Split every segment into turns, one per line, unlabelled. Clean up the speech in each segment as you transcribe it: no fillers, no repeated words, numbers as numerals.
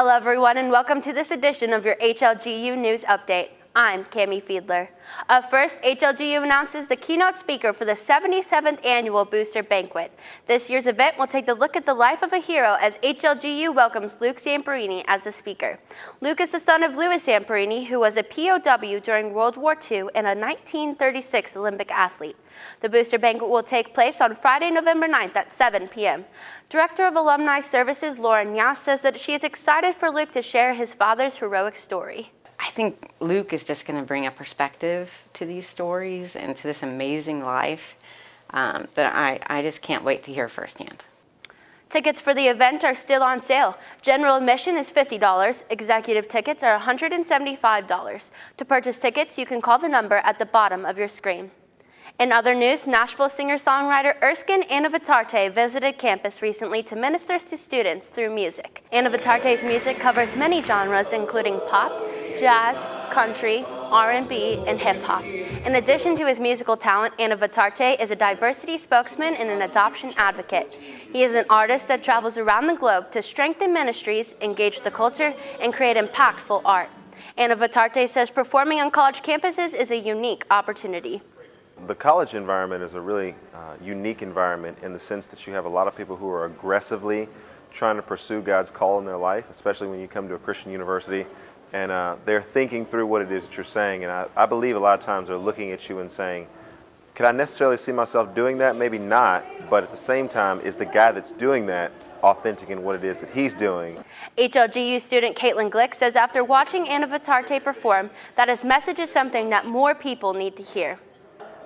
Hello everyone and welcome to this edition of your HLGU News Update. I'm Cami Fiedler. Up first, HLGU announces the keynote speaker for the 77th Annual Booster Banquet. This year's event will take a look at the life of a hero as HLGU welcomes Luke Zamperini as the speaker. Luke is the son of Louis Zamperini, who was a POW during World War II and a 1936 Olympic athlete. The Booster Banquet will take place on Friday, November 9th at 7 p.m. Director of Alumni Services Lauren Yao says that she is excited for Luke to share his father's heroic story.
I think Luke is just going to bring a perspective to these stories and to this amazing life that I just can't wait to hear firsthand.
Tickets for the event are still on sale. General admission is $50. Executive tickets are $175. To purchase tickets, you can call the number at the bottom of your screen. In other news, Nashville singer-songwriter Erskine Anavitarte visited campus recently to minister to students through music. Anavitare's music covers many genres, including pop, jazz, country, R&B, and hip-hop. In addition to his musical talent, Anavitarte is a diversity spokesman and an adoption advocate. He is an artist that travels around the globe to strengthen ministries, engage the culture, and create impactful art. Anavitarte says performing on college campuses is a unique opportunity.
The college environment is a really unique environment in the sense that you have a lot of people who are aggressively trying to pursue God's call in their life, especially when you come to a Christian university, and they're thinking through what it is that you're saying. And I believe a lot of times they're looking at you and saying, could I necessarily see myself doing that? Maybe not, but at the same time, is the guy that's doing that authentic in what it is that he's doing?
HLGU student Caitlin Glick says after watching Anavitarte perform, that his message is something that more people need to hear.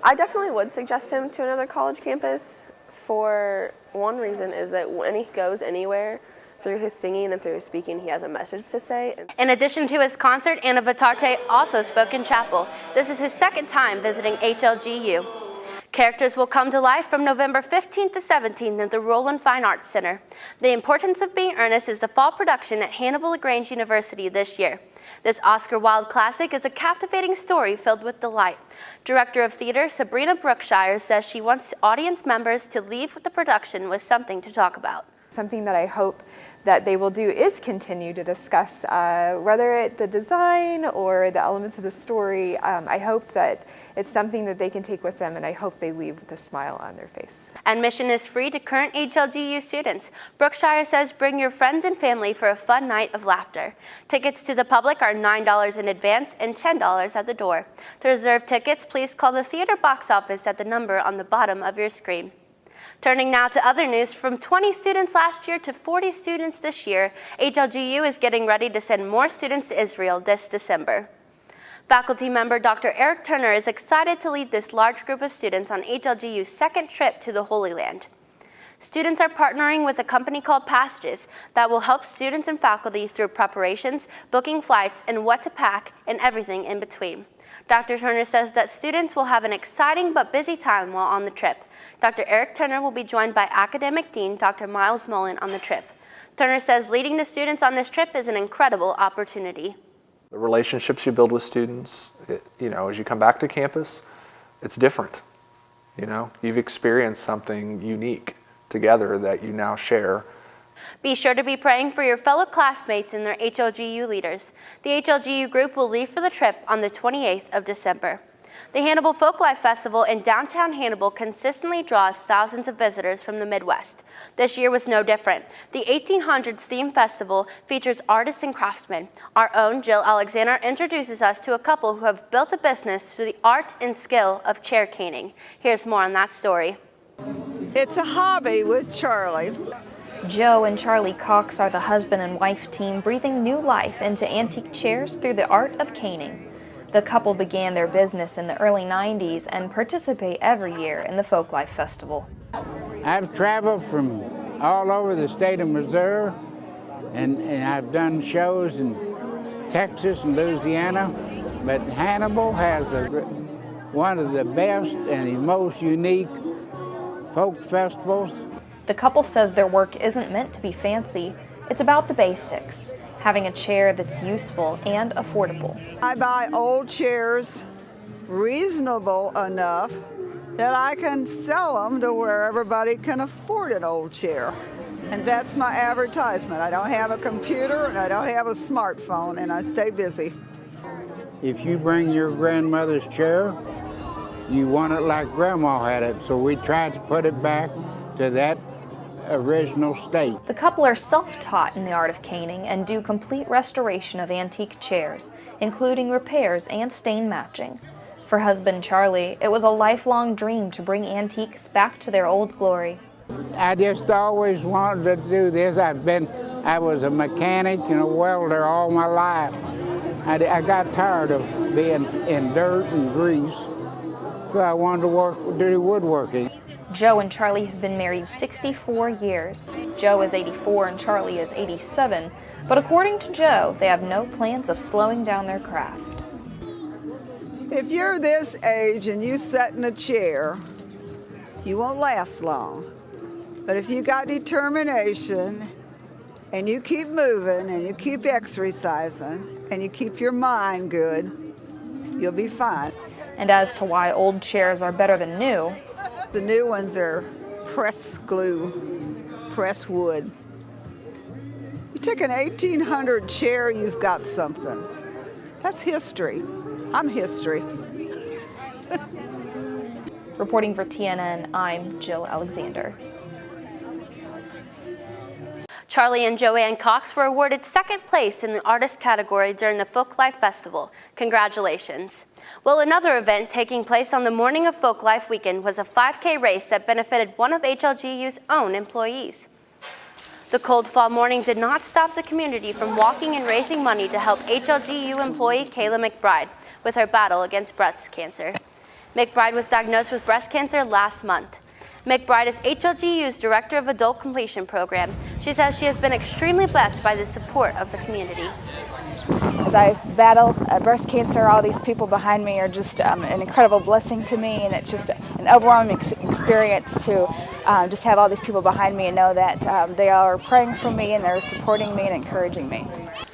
I definitely would suggest him to another college campus for one reason is that when he goes anywhere, through his singing and through his speaking, he has a message to say.
In addition to his concert, Anavitarte also spoke in chapel. This is his second time visiting HLGU. Characters will come to life from November 15th to 17th at the Roland Fine Arts Center. The Importance of Being Earnest is the fall production at Hannibal-LaGrange University this year. This Oscar Wilde classic is a captivating story filled with delight. Director of Theater Sabrina Brookshire says she wants audience members to leave with the production with something to talk about.
Something that I hope that they will do is continue to discuss, whether it's the design or the elements of the story. I hope that it's something that they can take with them, and I hope they leave with a smile on their face.
Admission is free to current HLGU students. Brookshire says bring your friends and family for a fun night of laughter. Tickets to the public are $9 in advance and $10 at the door. To reserve tickets, please call the theater box office at the number on the bottom of your screen. Turning now to other news, from 20 students last year to 40 students this year, HLGU is getting ready to send more students to Israel this December. Faculty member Dr. Eric Turner is excited to lead this large group of students on HLGU's second trip to the Holy Land. Students are partnering with a company called Passages that will help students and faculty through preparations, booking flights, and what to pack, and everything in between. Dr. Turner says that students will have an exciting but busy time while on the trip. Dr. Eric Turner will be joined by Academic Dean Dr. Miles Mullen on the trip. Turner says leading the students on this trip is an incredible opportunity.
The relationships you build with students, as you come back to campus, it's different. You've experienced something unique together that you now share.
Be sure to be praying for your fellow classmates and their HLGU leaders. The HLGU group will leave for the trip on the 28th of December. The Hannibal Folklife Festival in downtown Hannibal consistently draws thousands of visitors from the Midwest. This year was no different. The 1800s theme festival features artists and craftsmen. Our own Jill Alexander introduces us to a couple who have built a business through the art and skill of chair caning. Here's more on that story.
It's a hobby with Charlie.
Joe and Charlie Cox are the husband and wife team breathing new life into antique chairs through the art of caning. The couple began their business in the early 90s and participate every year in the Folklife Festival.
I've traveled from all over the state of Missouri, and I've done shows in Texas and Louisiana, but Hannibal has one of the best and the most unique folk festivals.
The couple says their work isn't meant to be fancy. It's about the basics, having a chair that's useful and affordable.
I buy old chairs reasonable enough that I can sell them to where everybody can afford an old chair. And that's my advertisement. I don't have a computer and I don't have a smartphone, and I stay busy.
If you bring your grandmother's chair, you want it like Grandma had it, so we tried to put it back to that original state.
The couple are self-taught in the art of caning and do complete restoration of antique chairs, including repairs and stain matching. For husband Charlie, it was a lifelong dream to bring antiques back to their old glory.
I just always wanted to do this. I was a mechanic and a welder all my life. I got tired of being in dirt and grease, so I wanted to do woodworking.
Joe and Charlie have been married 64 years. Joe is 84 and Charlie is 87, but according to Joe, they have no plans of slowing down their craft.
If you're this age and you sit in a chair, you won't last long. But if you got determination and you keep moving and you keep exercising and you keep your mind good, you'll be fine.
And as to why old chairs are better than new,
the new ones are pressed glue, pressed wood. You take an 1800 chair, you've got something. That's history. I'm history.
reporting for TNN, I'm Jill Alexander.
Charlie and Joanne Cox were awarded second place in the artist category during the Folklife Festival. Congratulations. Well, another event taking place on the morning of Folklife weekend was a 5K race that benefited one of HLGU's own employees. The cold fall morning did not stop the community from walking and raising money to help HLGU employee Kayla McBride with her battle against breast cancer. McBride was diagnosed with breast cancer last month. McBride is HLGU's Director of Adult Completion Program. She says she has been extremely blessed by the support of the community.
As I battle breast cancer, all these people behind me are just an incredible blessing to me, and it's just an overwhelming experience to just have all these people behind me and know that they are praying for me and they're supporting me and encouraging me.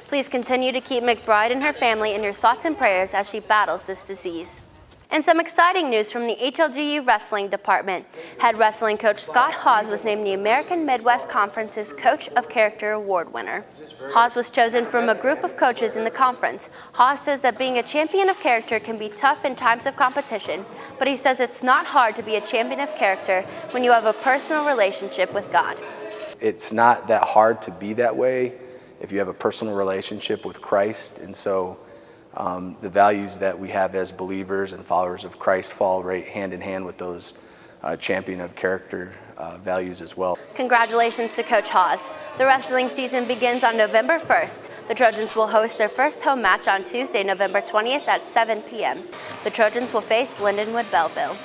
Please continue to keep McBride and her family in your thoughts and prayers as she battles this disease. And some exciting news from the HLGU Wrestling Department. Head wrestling coach Scott Hawes was named the American Midwest Conference's Coach of Character Award winner. Hawes was chosen from a group of coaches in the conference. Hawes says that being a champion of character can be tough in times of competition, but he says it's not hard to be a champion of character when you have a personal relationship with God.
It's not that hard to be that way if you have a personal relationship with Christ, and so the values that we have as believers and followers of Christ fall right hand in hand with those champion of character values as well.
Congratulations to Coach Hawes. The wrestling season begins on November 1st. The Trojans will host their first home match on Tuesday, November 20th at 7 p.m. The Trojans will face Lindenwood Belleville.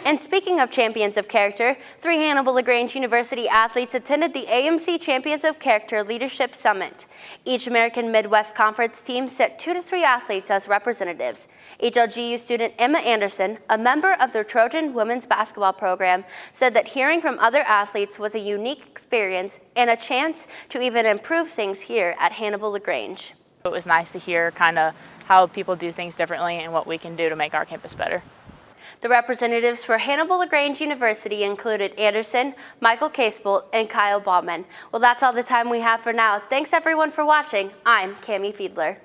And speaking of champions of character, 3 Hannibal-LaGrange University athletes attended the AMC Champions of Character Leadership Summit. Each American Midwest Conference team sent 2 to 3 athletes as representatives. HLGU student Emma Anderson, a member of the Trojan women's basketball program, said that hearing from other athletes was a unique experience and a chance to even improve things here at Hannibal-LaGrange.
It was nice to hear kind of how people do things differently and what we can do to make our campus better.
The representatives for Hannibal-LaGrange University included Anderson, Michael Casebolt, and Kyle Bauman. Well, that's all the time we have for now. Thanks everyone for watching. I'm Cammie Fiedler.